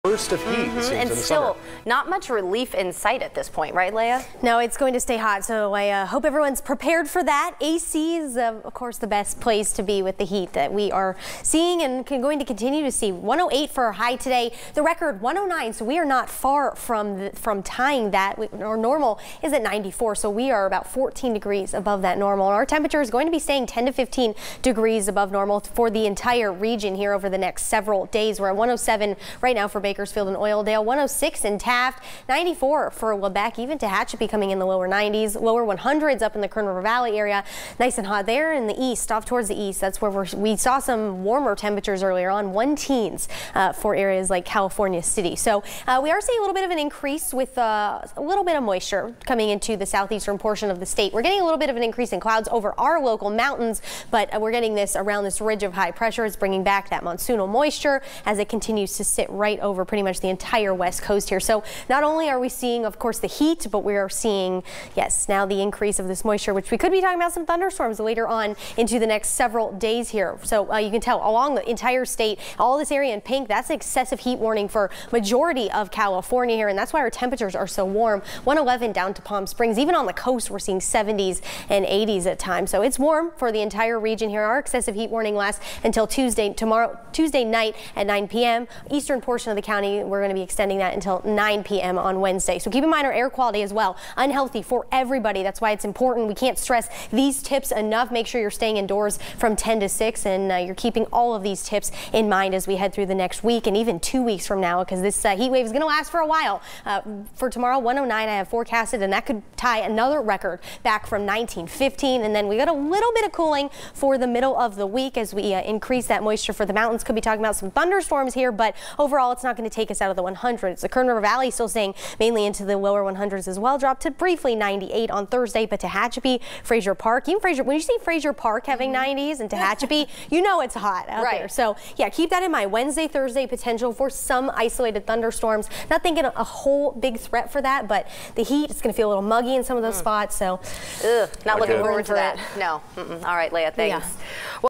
burst of heat, it seems, and in the still summer. not much relief in sight at this point, right, Leah? No, it's going to stay hot, so I hope everyone's prepared for that. AC is, of course, the best place to be with the heat that we are seeing and going to continue to see. 108 for our high today, the record 109, so we are not far from tying that. Our normal is at 94, so we are about 14 degrees above that normal. Our temperature is going to be staying 10 to 15 degrees above normal for the entire region here over the next several days. We're at 107 right now for Bakersfield and Oildale, 106 in Taft, 94 for Lebec, even Tehachapi coming in the lower 90s, lower 100s up in the Kern River Valley area. Nice and hot there in the east, off towards the east. That's where we saw some warmer temperatures earlier on, 1-teens for areas like California City. So we are seeing a little bit of an increase with a little bit of moisture coming into the southeastern portion of the state. We're getting a little bit of an increase in clouds over our local mountains, but we're getting this around this ridge of high pressure. It's bringing back that monsoonal moisture as it continues to sit right over pretty much the entire west coast here. So not only are we seeing, of course, the heat, but we are seeing, yes, now the increase of this moisture, which we could be talking about some thunderstorms later on into the next several days here. So you can tell along the entire state, all this area in pink, that's an excessive heat warning for majority of California here, and that's why our temperatures are so warm. 111 down to Palm Springs. Even on the coast, we're seeing 70s and 80s at times. So it's warm for the entire region here. Our excessive heat warning lasts until Tuesday night at 9 p.m. Eastern portion of the county, we're going to be extending that until 9 p.m. on Wednesday. So keep in mind our air quality as well. Unhealthy for everybody. That's why it's important. We can't stress these tips enough. Make sure you're staying indoors from 10 to 6 and you're keeping all of these tips in mind as we head through the next week and even 2 weeks from now, because this heat wave is going to last for a while. For tomorrow, 109 I have forecasted, and that could tie another record back from 1915. And then we got a little bit of cooling for the middle of the week as we increase that moisture for the mountains. Could be talking about some thunderstorms here, but overall it's not going to take us out of the 100s. The Kern River Valley still staying mainly into the lower 100s as well. Dropped to briefly 98 on Thursday, but Tehachapi, Fraser Park, even Fraser, when you see Fraser Park having 90s and Tehachapi, you know it's hot out there. So yeah, keep that in mind. Wednesday, Thursday, potential for some isolated thunderstorms. Not thinking a whole big threat for that, but the heat, it's going to feel a little muggy in some of those spots. So not looking forward to that. No. All right, Leah, thanks. Yeah.